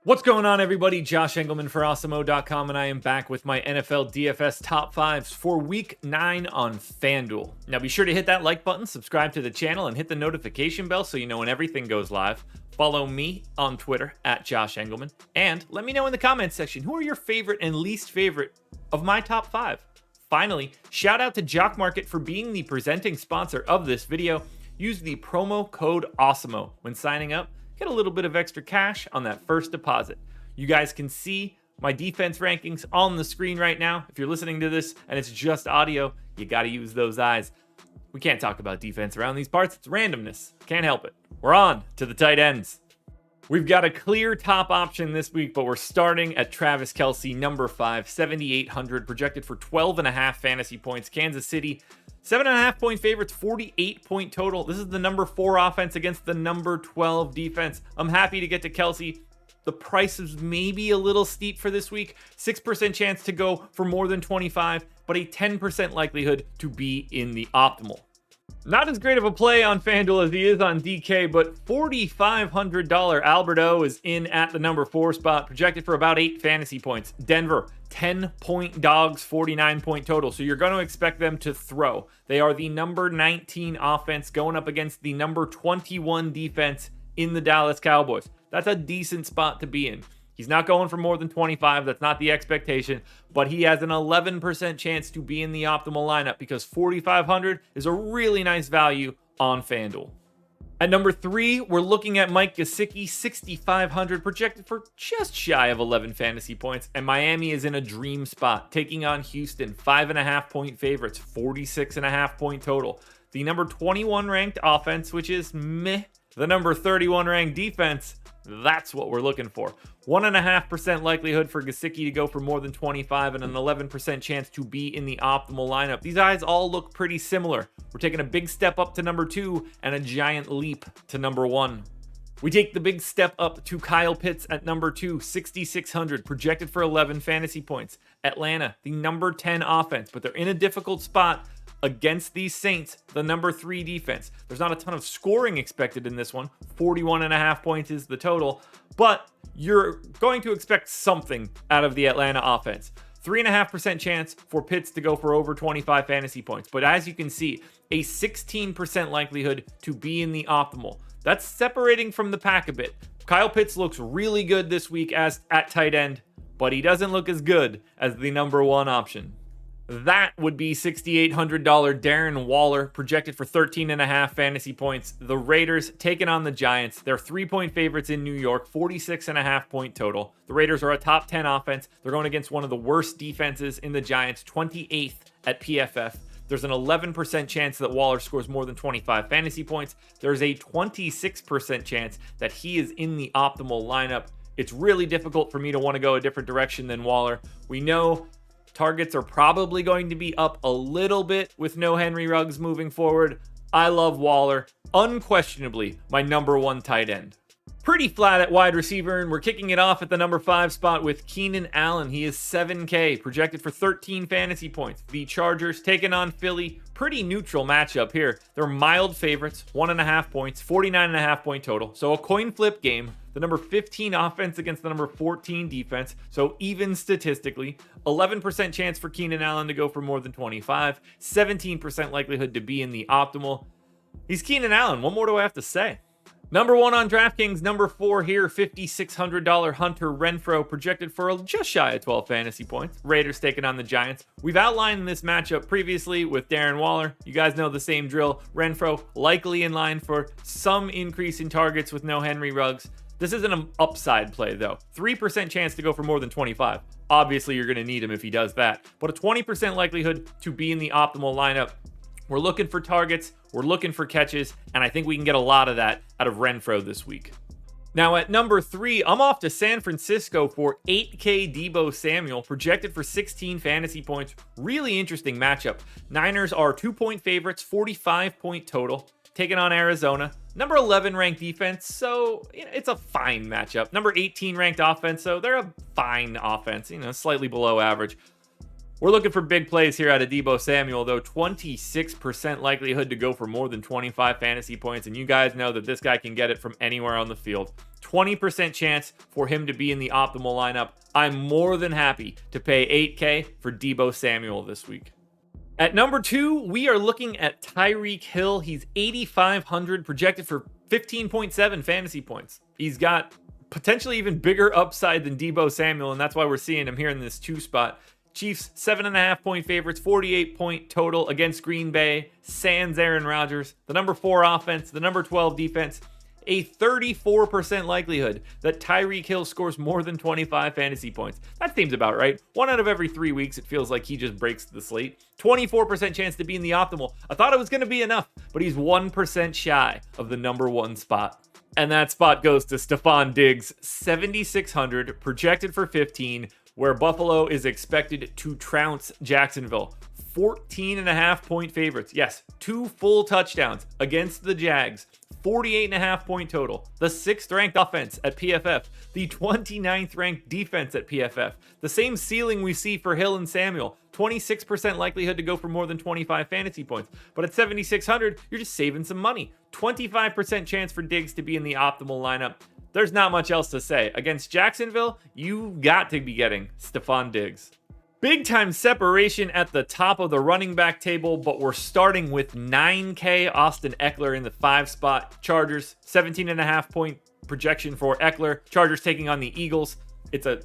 What's going on, everybody? Josh Engleman for Awesemo.com, and I am back with my NFL DFS top fives for week 9 on FanDuel. Now be sure to hit that like button, subscribe to the channel, and hit the notification bell so you know when everything goes live. Follow me on Twitter at Josh Engleman, and let me know in the comments section who are your favorite and least favorite of my top 5. Finally, shout out to Jock Market for being the presenting sponsor of this video. Use the promo code Awesemo when signing up. Get a little bit of extra cash on that first deposit. You guys can see my defense rankings on the screen right now. If you're listening to this and it's just audio, you got to use those eyes. We can't talk about defense around these parts. It's randomness. Can't help it. We're on to the tight ends. We've got a clear top option this week, but we're starting at Travis Kelce, number 5, 7,800, projected for 12.5 fantasy points. Kansas City, 7.5 point favorites, 48 point total. This is the number 4 offense against the number 12 defense. I'm happy to get to Kelce. The price is maybe a little steep for this week. 6% chance to go for more than 25, but a 10% likelihood to be in the optimal. Not as great of a play on FanDuel as he is on DK, but $4,500 Alberto is in at the number 4 spot, projected for about 8 fantasy points. Denver, 10-point dogs, 49 point total. So you're going to expect them to throw. They are the number 19 offense going up against the number 21 defense in the Dallas Cowboys. That's a decent spot to be in. He's not going for more than 25. That's not the expectation, but he has an 11% chance to be in the optimal lineup because 4,500 is a really nice value on FanDuel. At number 3, we're looking at Mike Gesicki, 6,500, projected for just shy of 11 fantasy points, and Miami is in a dream spot, taking on Houston, 5.5 point favorites, 46.5 point total. The number 21 ranked offense, which is meh. The number 31 ranked defense, that's what we're looking for. 1.5% likelihood for Gesicki to go for more than 25 and an 11% chance to be in the optimal lineup. These guys all look pretty similar. We're taking a big step up to number 2 and a giant leap to number 1. We take the big step up to Kyle Pitts at number 2, 6,600, projected for 11 fantasy points. Atlanta, the number 10 offense, but they're in a difficult spot against these Saints, the number 3 defense. There's not a ton of scoring expected in this one. 41.5 points is the total, but you're going to expect something out of the Atlanta offense. 3.5% chance for Pitts to go for over 25 fantasy points. But as you can see, a 16% likelihood to be in the optimal. That's separating from the pack a bit. Kyle Pitts looks really good this week as at tight end, but he doesn't look as good as the number 1 option. That would be $6,800 Darren Waller, projected for 13.5 fantasy points. The Raiders taking on the Giants. They're 3-point favorites in New York, 46.5 point total. The Raiders are a top 10 offense. They're going against one of the worst defenses in the Giants, 28th at PFF. There's an 11% chance that Waller scores more than 25 fantasy points. There's a 26% chance that he is in the optimal lineup. It's really difficult for me to want to go a different direction than Waller. We know targets are probably going to be up a little bit with no Henry Ruggs moving forward. I love Waller. Unquestionably, my number 1 tight end. Pretty flat at wide receiver, and we're kicking it off at the number 5 spot with Keenan Allen. He is 7K, projected for 13 fantasy points. The Chargers taking on Philly. Pretty neutral matchup here. They're mild favorites, 1.5 points, 49.5 point total. So a coin flip game. The number 15 offense against the number 14 defense. So even statistically, 11% chance for Keenan Allen to go for more than 25, 17% likelihood to be in the optimal. He's Keenan Allen. What more do I have to say? Number 1 on DraftKings, number 4 here, $5,600 Hunter Renfrow, projected for just shy of 12 fantasy points. Raiders taking on the Giants. We've outlined this matchup previously with Darren Waller. You guys know the same drill. Renfrow likely in line for some increase in targets with no Henry Ruggs. This isn't an upside play, though. 3% chance to go for more than 25. Obviously, you're going to need him if he does that. But a 20% likelihood to be in the optimal lineup. We're looking for targets, we're looking for catches, and I think we can get a lot of that out of Renfrow this week. Now at number 3, I'm off to San Francisco for 8K Deebo Samuel, projected for 16 fantasy points. Really interesting matchup. Niners are 2-point favorites, 45 point total, taking on Arizona. Number 11 ranked defense, so it's a fine matchup. Number 18 ranked offense, so they're a fine offense, slightly below average. We're looking for big plays here out of Deebo Samuel, though. 26% likelihood to go for more than 25 fantasy points, and you guys know that this guy can get it from anywhere on the field. 20% chance for him to be in the optimal lineup. I'm more than happy to pay $8K for Deebo Samuel this week. At number 2, we are looking at Tyreek Hill. He's 8,500, projected for 15.7 fantasy points. He's got potentially even bigger upside than Deebo Samuel, and that's why we're seeing him here in this 2 spot. Chiefs, 7.5 point favorites, 48 point total against Green Bay, sans Aaron Rodgers. The number 4 offense, the number 12 defense. A 34% likelihood that Tyreek Hill scores more than 25 fantasy points. That seems about right. 1 out of every 3 weeks, it feels like he just breaks the slate. 24% chance to be in the optimal. I thought it was going to be enough, but he's 1% shy of the number 1 spot. And that spot goes to Stefon Diggs, 7,600, projected for 15, where Buffalo is expected to trounce Jacksonville. 14.5 point favorites. Yes, 2 full touchdowns against the Jags. 48.5 point total. The 6th ranked offense at PFF. The 29th ranked defense at PFF. The same ceiling we see for Hill and Samuel. 26% likelihood to go for more than 25 fantasy points. But at 7,600, you're just saving some money. 25% chance for Diggs to be in the optimal lineup. There's not much else to say. Against Jacksonville, you got to be getting Stefon Diggs. Big time separation at the top of the running back table, but we're starting with 9K. Austin Ekeler in the 5 spot. Chargers, 17.5 point projection for Ekeler. Chargers taking on the Eagles.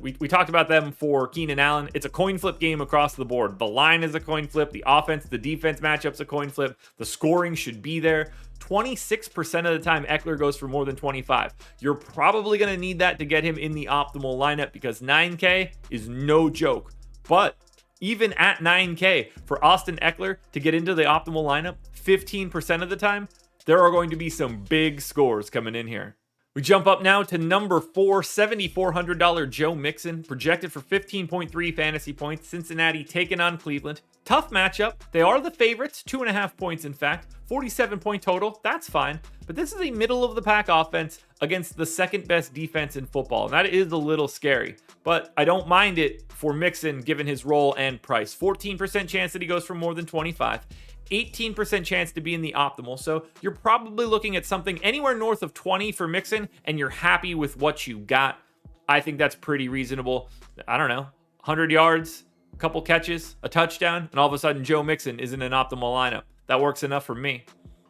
We talked about them for Keenan Allen. It's a coin flip game across the board. The line is a coin flip. The offense, the defense matchup's a coin flip. The scoring should be there. 26% of the time, Ekeler goes for more than 25. You're probably going to need that to get him in the optimal lineup because 9K is no joke. But even at 9K, for Austin Ekeler to get into the optimal lineup, 15% of the time, there are going to be some big scores coming in here. We jump up now to number 4, $7,400 Joe Mixon, projected for 15.3 fantasy points. Cincinnati taking on Cleveland. Tough matchup. They are the favorites, 2.5 points in fact. 47 point total, that's fine. But this is a middle of the pack offense against the 2nd best defense in football. And that is a little scary. But I don't mind it for Mixon given his role and price. 14% chance that he goes for more than 25. 18% chance to be in the optimal. So you're probably looking at something anywhere north of 20 for Mixon, and you're happy with what you got. I think that's pretty reasonable. I don't know, 100 yards, a couple catches, a touchdown, and all of a sudden Joe Mixon is in an optimal lineup. That works enough for me.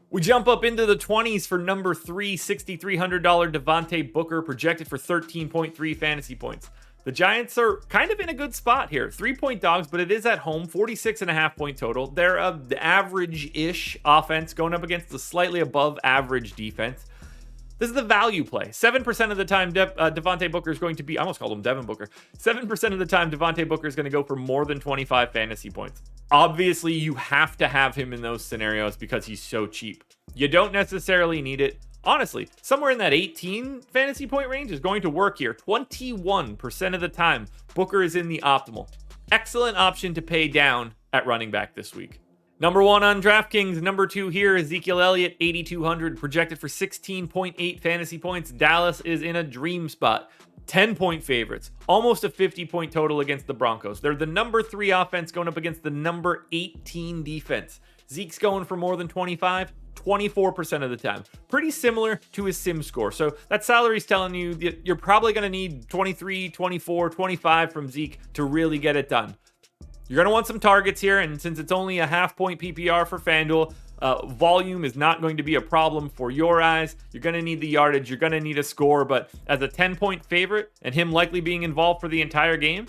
We jump up into the 20s for number 3, $6,300 Devonta Booker, projected for 13.3 fantasy points. The Giants are kind of in a good spot here. 3-point dogs, but it is at home. 46.5 point total. They're an average-ish offense going up against the slightly above average defense. This is the value play. 7% of the time, Devonta Booker is going to be, I almost called him Devin Booker. 7% of the time, Devonta Booker is going to go for more than 25 fantasy points. Obviously, you have to have him in those scenarios because he's so cheap. You don't necessarily need it. Honestly, somewhere in that 18 fantasy point range is going to work here. 21% of the time, Booker is in the optimal. Excellent option to pay down at running back this week. Number 1 on DraftKings. Number 2 here, Ezekiel Elliott, 8,200, projected for 16.8 fantasy points. Dallas is in a dream spot. 10-point favorites. Almost a 50-point total against the Broncos. They're the number 3 offense going up against the number 18 defense. Zeke's going for more than 25. 24% of the time. Pretty similar to his sim score. So that salary's telling you that you're probably going to need 23, 24, 25 from Zeke to really get it done. You're going to want some targets here, and since it's only a half-point PPR for FanDuel, volume is not going to be a problem for your eyes. You're going to need the yardage. You're going to need a score, but as a 10-point favorite and him likely being involved for the entire game,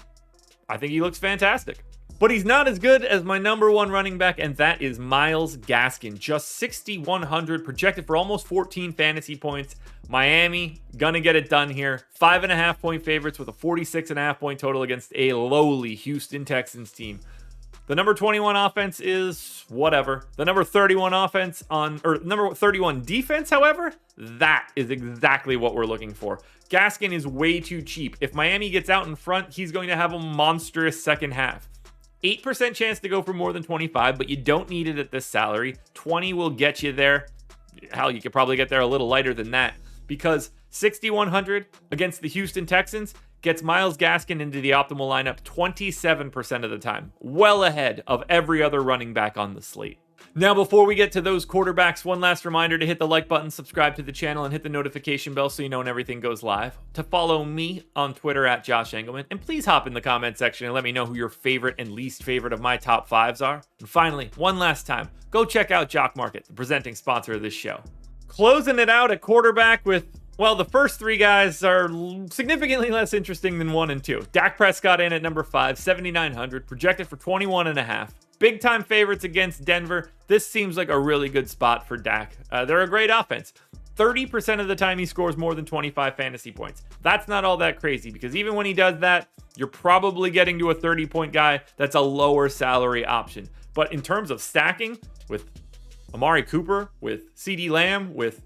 I think he looks fantastic. But he's not as good as my number 1 running back, and that is Myles Gaskin. Just 6,100, projected for almost 14 fantasy points. Miami, gonna get it done here. 5.5 point favorites with a 46.5 point total against a lowly Houston Texans team. The number 21 offense is whatever. The number 31 number 31 defense, however, that is exactly what we're looking for. Gaskin is way too cheap. If Miami gets out in front, he's going to have a monstrous second half. 8% chance to go for more than 25, but you don't need it at this salary. 20 will get you there. Hell, you could probably get there a little lighter than that because 6,100 against the Houston Texans gets Myles Gaskin into the optimal lineup 27% of the time, well ahead of every other running back on the slate. Now, before we get to those quarterbacks, one last reminder to hit the like button, subscribe to the channel, and hit the notification bell so you know when everything goes live. To follow me on Twitter at Josh Engleman, and please hop in the comment section and let me know who your favorite and least favorite of my top fives are. And finally, one last time, go check out Jock Market, the presenting sponsor of this show. Closing it out at quarterback with, well, the first three guys are significantly less interesting than 1 and 2. Dak Prescott in at number 5, 7,900, projected for 21.5. Big time favorites against Denver. This seems like a really good spot for Dak. They're a great offense. 30% of the time he scores more than 25 fantasy points. That's not all that crazy because even when he does that, you're probably getting to a 30-point guy that's a lower salary option. But in terms of stacking with Amari Cooper, with CeeDee Lamb, with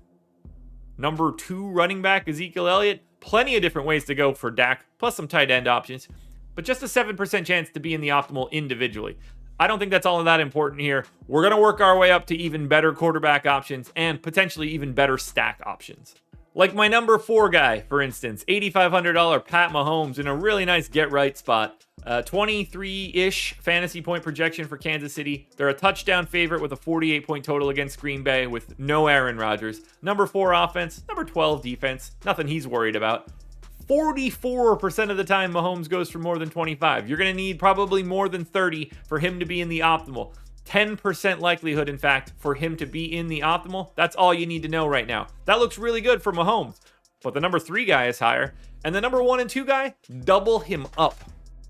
number 2 running back Ezekiel Elliott, plenty of different ways to go for Dak, plus some tight end options, but just a 7% chance to be in the optimal individually. I don't think that's all that important here. We're going to work our way up to even better quarterback options and potentially even better stack options. Like my number 4 guy, for instance, $8,500 Pat Mahomes in a really nice get-right spot. 23-ish fantasy point projection for Kansas City. They're a touchdown favorite with a 48-point total against Green Bay with no Aaron Rodgers. Number 4 offense, number 12 defense. Nothing he's worried about. 44% of the time Mahomes goes for more than 25. You're going to need probably more than 30 for him to be in the optimal. 10% likelihood, in fact, for him to be in the optimal. That's all you need to know right now. That looks really good for Mahomes. But the number 3 guy is higher. And the number 1 and 2 guy, double him up.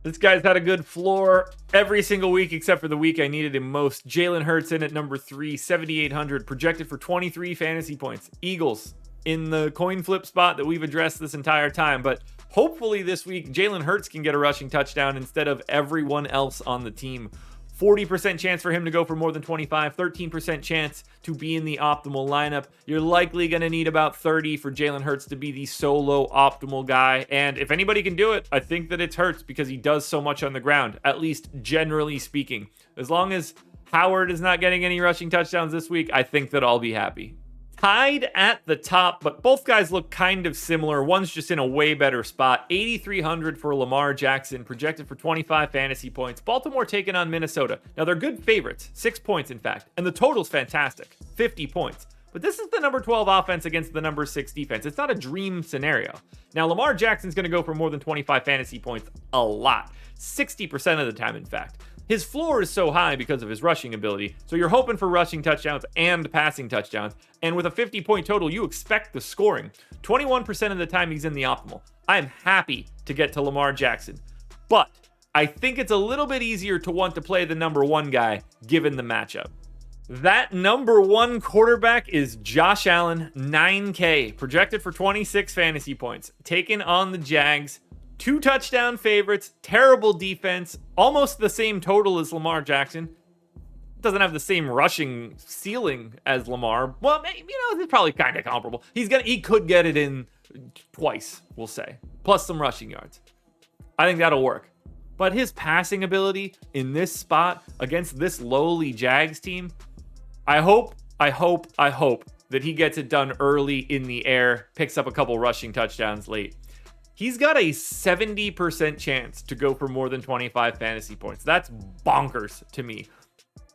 This guy's had a good floor every single week except for the week I needed him most. Jalen Hurts in at number 3, 7,800, projected for 23 fantasy points. Eagles in the coin flip spot that we've addressed this entire time, but hopefully this week Jalen Hurts can get a rushing touchdown instead of everyone else on the team. 40% chance for him to go for more than 25, 13% chance to be in the optimal lineup. You're likely going to need about 30 for Jalen Hurts to be the solo optimal guy, and if anybody can do it, I think that it's Hurts because he does so much on the ground, at least generally speaking. As long as Howard is not getting any rushing touchdowns this week, I think that I'll be happy. Tied at the top, but both guys look kind of similar. One's just in a way better spot. 8,300 for Lamar Jackson, projected for 25 fantasy points. Baltimore taking on Minnesota. Now, they're good favorites, 6 points, in fact, and the total's fantastic, 50 points. But this is the number 12 offense against the number 6 defense. It's not a dream scenario. Now, Lamar Jackson's going to go for more than 25 fantasy points a lot, 60% of the time, in fact. His floor is so high because of his rushing ability, so you're hoping for rushing touchdowns and passing touchdowns, and with a 50-point total, you expect the scoring. 21% of the time he's in the optimal. I'm happy to get to Lamar Jackson, but I think it's a little bit easier to want to play the number 1 guy given the matchup. That number 1 quarterback is Josh Allen, 9K, projected for 26 fantasy points, taking on the Jags. 2 touchdown favorites, terrible defense, almost the same total as Lamar Jackson. Doesn't have the same rushing ceiling as Lamar. Well, it's probably kind of comparable. He could get it in twice, we'll say, plus some rushing yards. I think that'll work. But his passing ability in this spot against this lowly Jags team, I hope that he gets it done early in the air, picks up a couple rushing touchdowns late. He's got a 70% chance to go for more than 25 fantasy points. That's bonkers to me.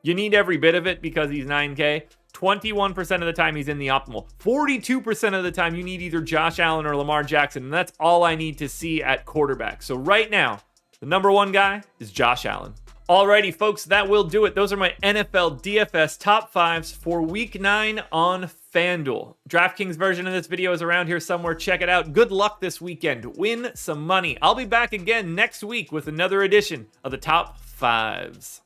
You need every bit of it because he's 9K. 21% of the time he's in the optimal. 42% of the time you need either Josh Allen or Lamar Jackson, and that's all I need to see at quarterback. So right now, the number 1 guy is Josh Allen. Alrighty, folks, that will do it. Those are my NFL DFS top 5s for week 9 on FanDuel. DraftKings version of this video is around here somewhere. Check it out. Good luck this weekend. Win some money. I'll be back again next week with another edition of the top 5s.